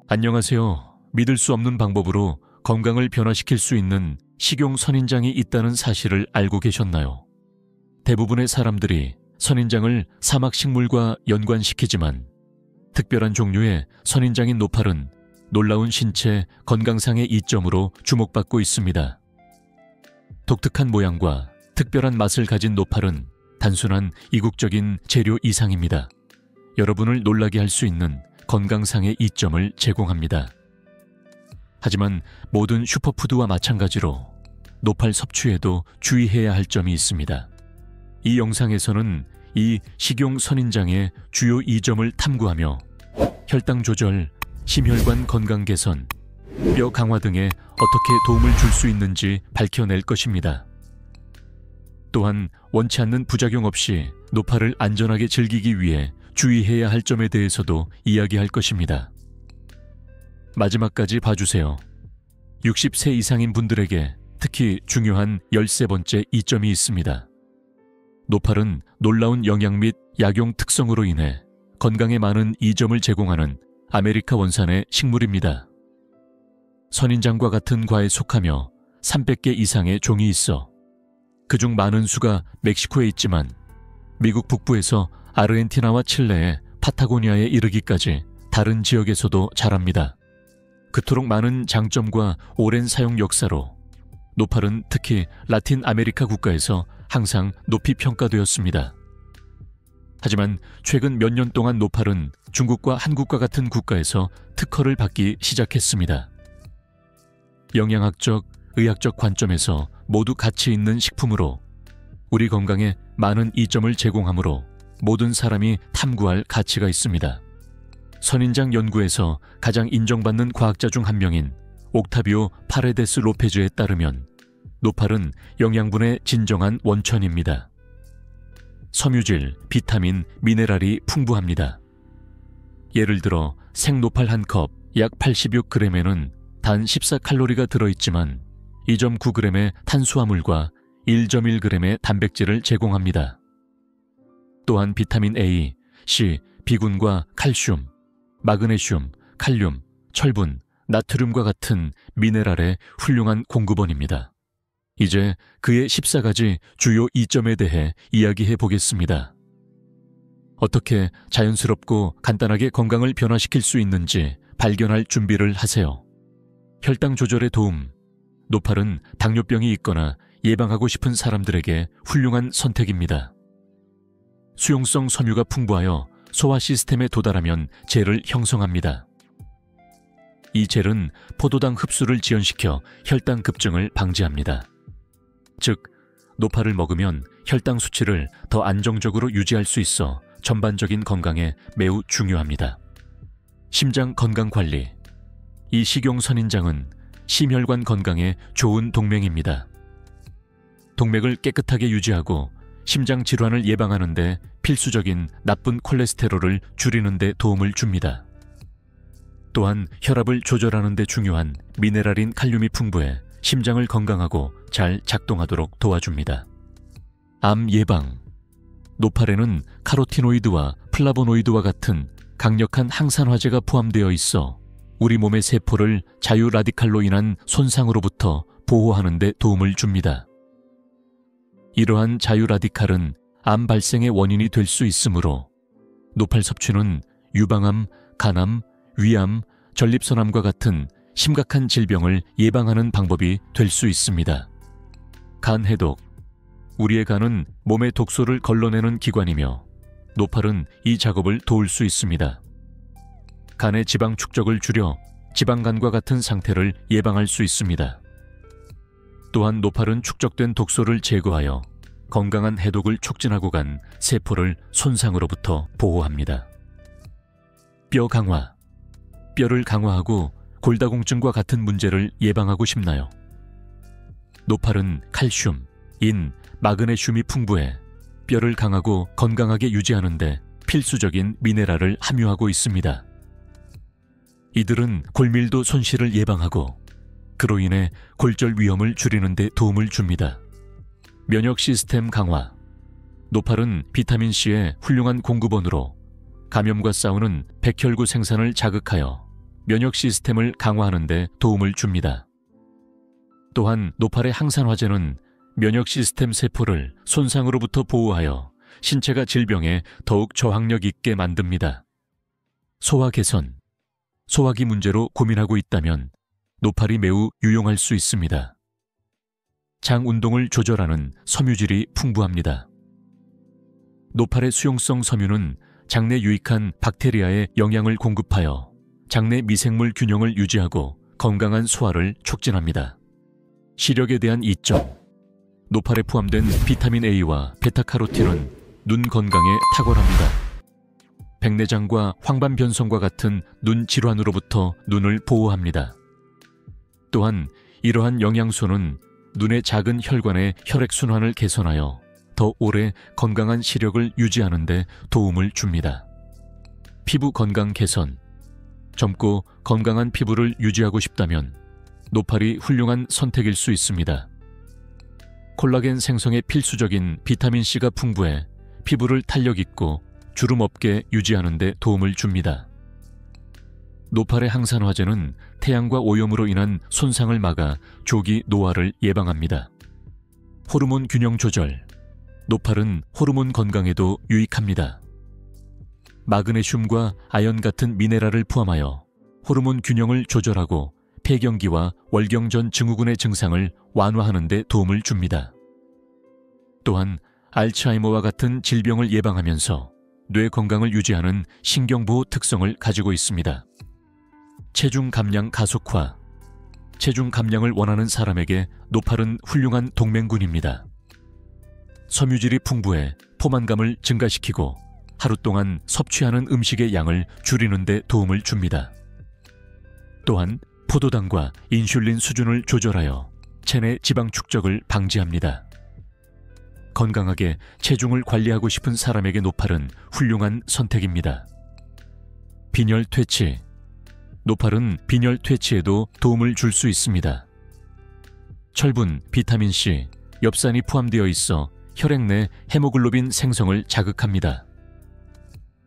안녕하세요. 믿을 수 없는 방법으로 건강을 변화시킬 수 있는 식용 선인장이 있다는 사실을 알고 계셨나요? 대부분의 사람들이 선인장을 사막식물과 연관시키지만 특별한 종류의 선인장인 노팔은 놀라운 신체 건강상의 이점으로 주목받고 있습니다. 독특한 모양과 특별한 맛을 가진 노팔은 단순한 이국적인 재료 이상입니다. 여러분을 놀라게 할 수 있는 건강상의 이점을 제공합니다. 하지만 모든 슈퍼푸드와 마찬가지로 노팔 섭취에도 주의해야 할 점이 있습니다. 이 영상에서는 이 식용 선인장의 주요 이점을 탐구하며 혈당 조절, 심혈관 건강 개선, 뼈 강화 등에 어떻게 도움을 줄 수 있는지 밝혀낼 것입니다. 또한 원치 않는 부작용 없이 노팔을 안전하게 즐기기 위해 주의해야 할 점에 대해서도 이야기할 것입니다. 마지막까지 봐주세요. 60세 이상인 분들에게 특히 중요한 13번째 이점이 있습니다. 노팔은 놀라운 영양 및 약용 특성으로 인해 건강에 많은 이점을 제공하는 아메리카 원산의 식물입니다. 선인장과 같은 과에 속하며 300개 이상의 종이 있어 그중 많은 수가 멕시코에 있지만 미국 북부에서 아르헨티나와 칠레의 파타고니아에 이르기까지 다른 지역에서도 자랍니다. 그토록 많은 장점과 오랜 사용 역사로 노팔은 특히 라틴 아메리카 국가에서 항상 높이 평가되었습니다. 하지만 최근 몇 년 동안 노팔은 중국과 한국과 같은 국가에서 특허를 받기 시작했습니다. 영양학적, 의학적 관점에서 모두 가치 있는 식품으로 우리 건강에 많은 이점을 제공하므로 모든 사람이 탐구할 가치가 있습니다. 선인장 연구에서 가장 인정받는 과학자 중 한 명인 옥타비오 파레데스 로페즈에 따르면 노팔은 영양분의 진정한 원천입니다. 섬유질, 비타민, 미네랄이 풍부합니다. 예를 들어 생노팔 한 컵 약 86g에는 단 14칼로리가 들어있지만 2.9g의 탄수화물과 1.1g의 단백질을 제공합니다. 또한 비타민 A, C, 비군과 칼슘, 마그네슘, 칼륨, 철분, 나트륨과 같은 미네랄의 훌륭한 공급원입니다. 이제 그의 14가지 주요 이점에 대해 이야기해 보겠습니다. 어떻게 자연스럽고 간단하게 건강을 변화시킬 수 있는지 발견할 준비를 하세요. 혈당 조절에 도움. 노팔은 당뇨병이 있거나 예방하고 싶은 사람들에게 훌륭한 선택입니다. 수용성 섬유가 풍부하여 소화 시스템에 도달하면 젤을 형성합니다. 이 젤은 포도당 흡수를 지연시켜 혈당 급증을 방지합니다. 즉, 노팔을 먹으면 혈당 수치를 더 안정적으로 유지할 수 있어 전반적인 건강에 매우 중요합니다. 심장 건강 관리. 이 식용 선인장은 심혈관 건강에 좋은 동맹입니다. 동맥을 깨끗하게 유지하고 심장 질환을 예방하는 데 필수적인 나쁜 콜레스테롤을 줄이는 데 도움을 줍니다. 또한 혈압을 조절하는 데 중요한 미네랄인 칼륨이 풍부해 심장을 건강하고 잘 작동하도록 도와줍니다. 암 예방. 노팔에는 카로티노이드와 플라보노이드와 같은 강력한 항산화제가 포함되어 있어 우리 몸의 세포를 자유 라디칼로 인한 손상으로부터 보호하는 데 도움을 줍니다. 이러한 자유 라디칼은 암 발생의 원인이 될 수 있으므로 노팔 섭취는 유방암, 간암, 위암, 전립선암과 같은 심각한 질병을 예방하는 방법이 될 수 있습니다. 간 해독. 우리의 간은 몸의 독소를 걸러내는 기관이며 노팔은 이 작업을 도울 수 있습니다. 간의 지방 축적을 줄여 지방간과 같은 상태를 예방할 수 있습니다. 또한 노팔은 축적된 독소를 제거하여 건강한 해독을 촉진하고 간 세포를 손상으로부터 보호합니다. 뼈 강화. 뼈를 강화하고 골다공증과 같은 문제를 예방하고 싶나요? 노팔은 칼슘, 인, 마그네슘이 풍부해 뼈를 강하고 건강하게 유지하는 데 필수적인 미네랄을 함유하고 있습니다. 이들은 골밀도 손실을 예방하고 그로 인해 골절 위험을 줄이는 데 도움을 줍니다. 면역 시스템 강화. 노팔은 비타민C의 훌륭한 공급원으로 감염과 싸우는 백혈구 생산을 자극하여 면역 시스템을 강화하는 데 도움을 줍니다. 또한 노팔의 항산화제는 면역 시스템 세포를 손상으로부터 보호하여 신체가 질병에 더욱 저항력 있게 만듭니다. 소화 개선, 소화기 문제로 고민하고 있다면 노팔이 매우 유용할 수 있습니다. 장 운동을 조절하는 섬유질이 풍부합니다. 노팔의 수용성 섬유는 장내 유익한 박테리아에 영양을 공급하여 장내 미생물 균형을 유지하고 건강한 소화를 촉진합니다. 시력에 대한 이점, 노팔에 포함된 비타민 A와 베타카로틴은 눈 건강에 탁월합니다. 백내장과 황반변성과 같은 눈 질환으로부터 눈을 보호합니다. 또한 이러한 영양소는 눈의 작은 혈관의 혈액순환을 개선하여 더 오래 건강한 시력을 유지하는 데 도움을 줍니다. 피부 건강 개선, 젊고 건강한 피부를 유지하고 싶다면 노팔이 훌륭한 선택일 수 있습니다. 콜라겐 생성에 필수적인 비타민C가 풍부해 피부를 탄력 있고 주름 없게 유지하는 데 도움을 줍니다. 노팔의 항산화제는 태양과 오염으로 인한 손상을 막아 조기 노화를 예방합니다. 호르몬 균형 조절, 노팔은 호르몬 건강에도 유익합니다. 마그네슘과 아연 같은 미네랄을 포함하여 호르몬 균형을 조절하고 폐경기와 월경전 증후군의 증상을 완화하는 데 도움을 줍니다. 또한 알츠하이머와 같은 질병을 예방하면서 뇌 건강을 유지하는 신경보호 특성을 가지고 있습니다. 체중 감량 가속화, 체중 감량을 원하는 사람에게 노팔은 훌륭한 동맹군입니다. 섬유질이 풍부해 포만감을 증가시키고 하루 동안 섭취하는 음식의 양을 줄이는 데 도움을 줍니다. 또한 포도당과 인슐린 수준을 조절하여 체내 지방 축적을 방지합니다. 건강하게 체중을 관리하고 싶은 사람에게 노팔은 훌륭한 선택입니다. 빈혈 퇴치, 노팔은 빈혈 퇴치에도 도움을 줄 수 있습니다. 철분, 비타민C, 엽산이 포함되어 있어 혈액 내 헤모글로빈 생성을 자극합니다.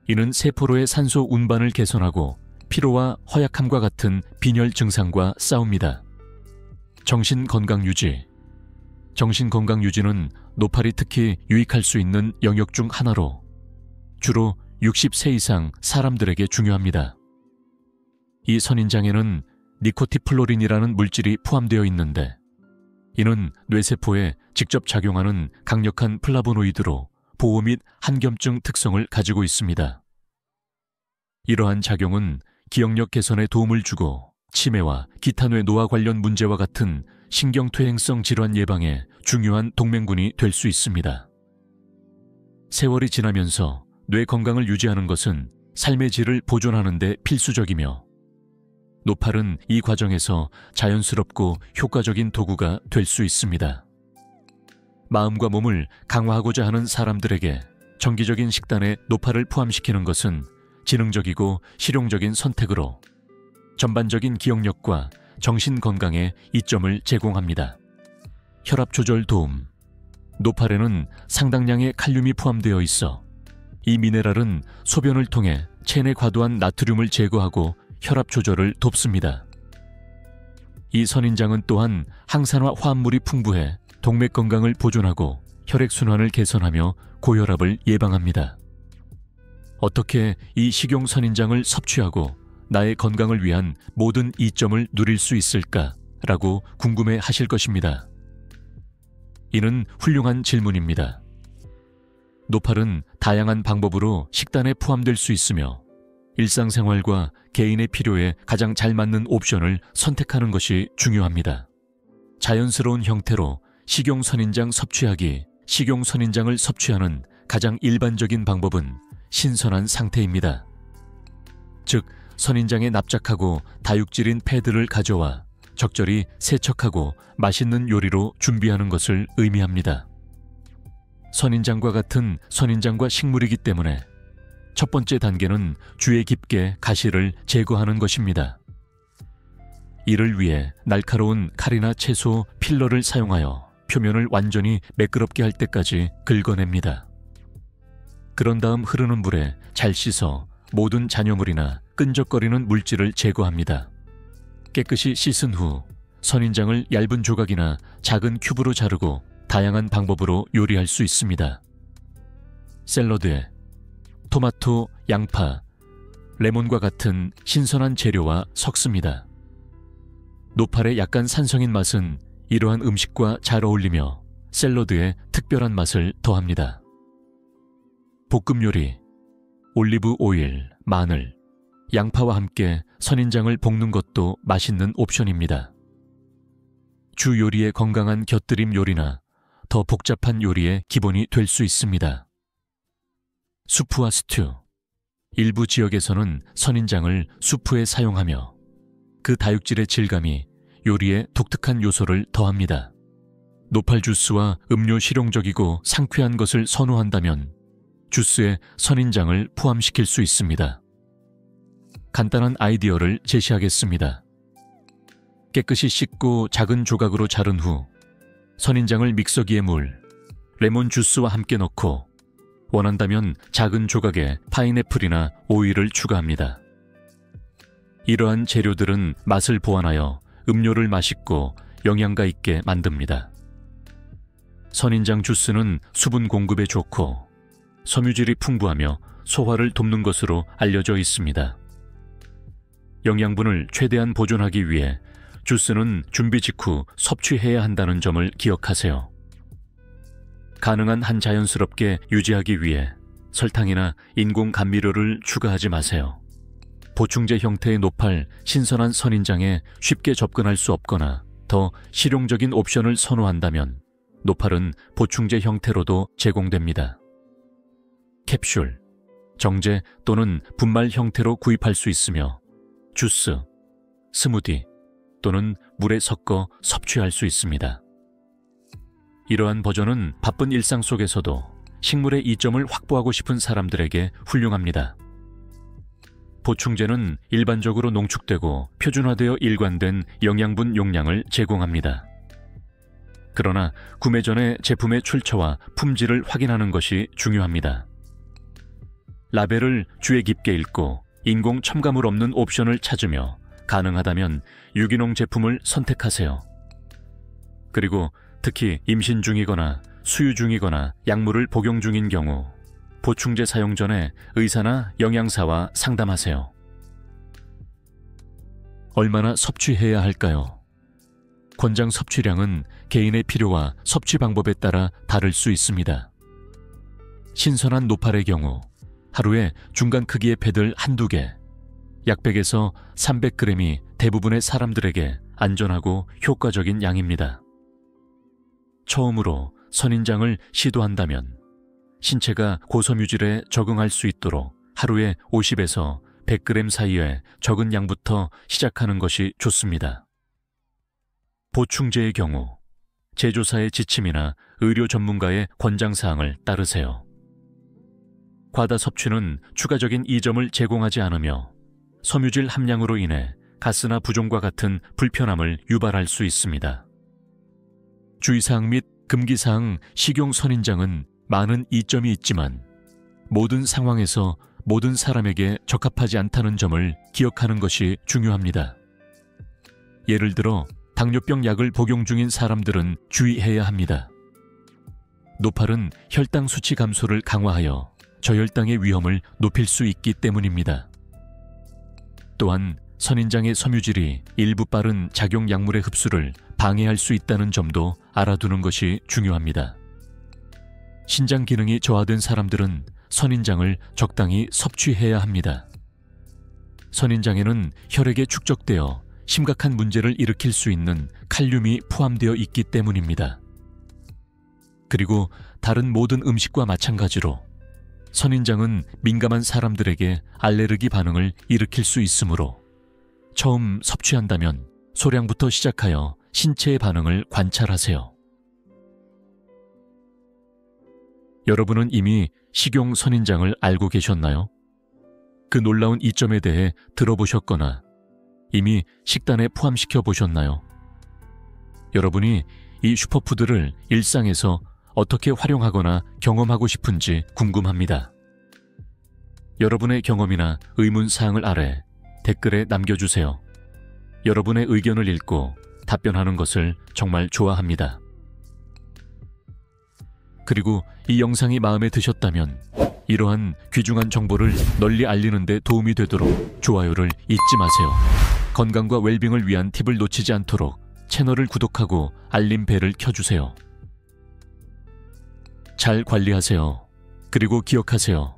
이는 세포로의 산소 운반을 개선하고 피로와 허약함과 같은 빈혈 증상과 싸웁니다. 정신 건강 유지, 정신 건강 유지는 노팔이 특히 유익할 수 있는 영역 중 하나로 주로 60세 이상 사람들에게 중요합니다. 이 선인장에는 니코티플로린이라는 물질이 포함되어 있는데 이는 뇌세포에 직접 작용하는 강력한 플라보노이드로 보호 및 한겸증 특성을 가지고 있습니다. 이러한 작용은 기억력 개선에 도움을 주고 치매와 기타 뇌 노화 관련 문제와 같은 신경퇴행성 질환 예방에 중요한 동맹군이 될 수 있습니다. 세월이 지나면서 뇌 건강을 유지하는 것은 삶의 질을 보존하는 데 필수적이며 노팔은 이 과정에서 자연스럽고 효과적인 도구가 될 수 있습니다. 마음과 몸을 강화하고자 하는 사람들에게 정기적인 식단에 노팔을 포함시키는 것은 지능적이고 실용적인 선택으로 전반적인 기억력과 정신 건강에 이점을 제공합니다. 혈압 조절 도움, 노팔에는 상당량의 칼륨이 포함되어 있어 이 미네랄은 소변을 통해 체내 과도한 나트륨을 제거하고 혈압 조절을 돕습니다. 이 선인장은 또한 항산화 화합물이 풍부해 동맥 건강을 보존하고 혈액순환을 개선하며 고혈압을 예방합니다. 어떻게 이 식용 선인장을 섭취하고 나의 건강을 위한 모든 이점을 누릴 수 있을까라고 궁금해 하실 것입니다. 이는 훌륭한 질문입니다. 노팔은 다양한 방법으로 식단에 포함될 수 있으며 일상생활과 개인의 필요에 가장 잘 맞는 옵션을 선택하는 것이 중요합니다. 자연스러운 형태로 식용선인장 섭취하기, 식용선인장을 섭취하는 가장 일반적인 방법은 신선한 상태입니다. 즉, 선인장에 납작하고 다육질인 패드를 가져와 적절히 세척하고 맛있는 요리로 준비하는 것을 의미합니다. 선인장과 같은 선인장과 식물이기 때문에 첫 번째 단계는 주에 깊게 가시를 제거하는 것입니다. 이를 위해 날카로운 칼이나 채소, 필러를 사용하여 표면을 완전히 매끄럽게 할 때까지 긁어냅니다. 그런 다음 흐르는 물에 잘 씻어 모든 잔여물이나 끈적거리는 물질을 제거합니다. 깨끗이 씻은 후 선인장을 얇은 조각이나 작은 큐브로 자르고 다양한 방법으로 요리할 수 있습니다. 샐러드에 토마토, 양파, 레몬과 같은 신선한 재료와 섞습니다. 노팔의 약간 산성인 맛은 이러한 음식과 잘 어울리며 샐러드에 특별한 맛을 더합니다. 볶음 요리, 올리브 오일, 마늘, 양파와 함께 선인장을 볶는 것도 맛있는 옵션입니다. 주 요리의 건강한 곁들임 요리나 더 복잡한 요리의 기본이 될 수 있습니다. 수프와 스튜. 일부 지역에서는 선인장을 수프에 사용하며 그 다육질의 질감이 요리에 독특한 요소를 더합니다. 노팔 주스와 음료 실용적이고 상쾌한 것을 선호한다면 주스에 선인장을 포함시킬 수 있습니다. 간단한 아이디어를 제시하겠습니다. 깨끗이 씻고 작은 조각으로 자른 후 선인장을 믹서기에 물, 레몬 주스와 함께 넣고 원한다면 작은 조각에 파인애플이나 오이를 추가합니다. 이러한 재료들은 맛을 보완하여 음료를 맛있고 영양가 있게 만듭니다. 선인장 주스는 수분 공급에 좋고 섬유질이 풍부하며 소화를 돕는 것으로 알려져 있습니다. 영양분을 최대한 보존하기 위해 주스는 준비 직후 섭취해야 한다는 점을 기억하세요. 가능한 한 자연스럽게 유지하기 위해 설탕이나 인공 감미료를 추가하지 마세요. 보충제 형태의 노팔, 신선한 선인장에 쉽게 접근할 수 없거나 더 실용적인 옵션을 선호한다면 노팔은 보충제 형태로도 제공됩니다. 캡슐, 정제 또는 분말 형태로 구입할 수 있으며 주스, 스무디 또는 물에 섞어 섭취할 수 있습니다. 이러한 버전은 바쁜 일상 속에서도 식물의 이점을 확보하고 싶은 사람들에게 훌륭합니다. 보충제는 일반적으로 농축되고 표준화되어 일관된 영양분 용량을 제공합니다. 그러나 구매 전에 제품의 출처와 품질을 확인하는 것이 중요합니다. 라벨을 주의 깊게 읽고 인공 첨가물 없는 옵션을 찾으며 가능하다면 유기농 제품을 선택하세요. 그리고 특히 임신 중이거나 수유 중이거나 약물을 복용 중인 경우 보충제 사용 전에 의사나 영양사와 상담하세요. 얼마나 섭취해야 할까요? 권장 섭취량은 개인의 필요와 섭취 방법에 따라 다를 수 있습니다. 신선한 노팔의 경우 하루에 중간 크기의 패들 한두 개, 약 100에서 300g이 대부분의 사람들에게 안전하고 효과적인 양입니다. 처음으로 선인장을 시도한다면 신체가 고섬유질에 적응할 수 있도록 하루에 50에서 100g 사이의 적은 양부터 시작하는 것이 좋습니다. 보충제의 경우 제조사의 지침이나 의료 전문가의 권장사항을 따르세요. 과다 섭취는 추가적인 이점을 제공하지 않으며 섬유질 함량으로 인해 가스나 부종과 같은 불편함을 유발할 수 있습니다. 주의사항 및 금기사항 식용 선인장은 많은 이점이 있지만 모든 상황에서 모든 사람에게 적합하지 않다는 점을 기억하는 것이 중요합니다. 예를 들어 당뇨병 약을 복용 중인 사람들은 주의해야 합니다. 노팔은 혈당 수치 감소를 강화하여 저혈당의 위험을 높일 수 있기 때문입니다. 또한 선인장의 섬유질이 일부 빠른 작용 약물의 흡수를 방해할 수 있다는 점도 알아두는 것이 중요합니다. 신장 기능이 저하된 사람들은 선인장을 적당히 섭취해야 합니다. 선인장에는 혈액에 축적되어 심각한 문제를 일으킬 수 있는 칼륨이 포함되어 있기 때문입니다. 그리고 다른 모든 음식과 마찬가지로 선인장은 민감한 사람들에게 알레르기 반응을 일으킬 수 있으므로 처음 섭취한다면 소량부터 시작하여 신체의 반응을 관찰하세요. 여러분은 이미 식용 선인장을 알고 계셨나요? 그 놀라운 이점에 대해 들어보셨거나 이미 식단에 포함시켜 보셨나요? 여러분이 이 슈퍼푸드를 일상에서 어떻게 활용하거나 경험하고 싶은지 궁금합니다. 여러분의 경험이나 의문사항을 아래 댓글에 남겨주세요. 여러분의 의견을 읽고 답변하는 것을 정말 좋아합니다. 그리고 이 영상이 마음에 드셨다면 이러한 귀중한 정보를 널리 알리는 데 도움이 되도록 좋아요를 잊지 마세요. 건강과 웰빙을 위한 팁을 놓치지 않도록 채널을 구독하고 알림 벨을 켜주세요. 잘 관리하세요. 그리고 기억하세요.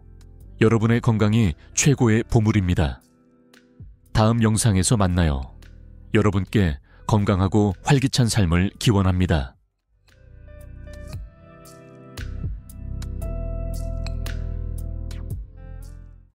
여러분의 건강이 최고의 보물입니다. 다음 영상에서 만나요. 여러분께 건강하고 활기찬 삶을 기원합니다.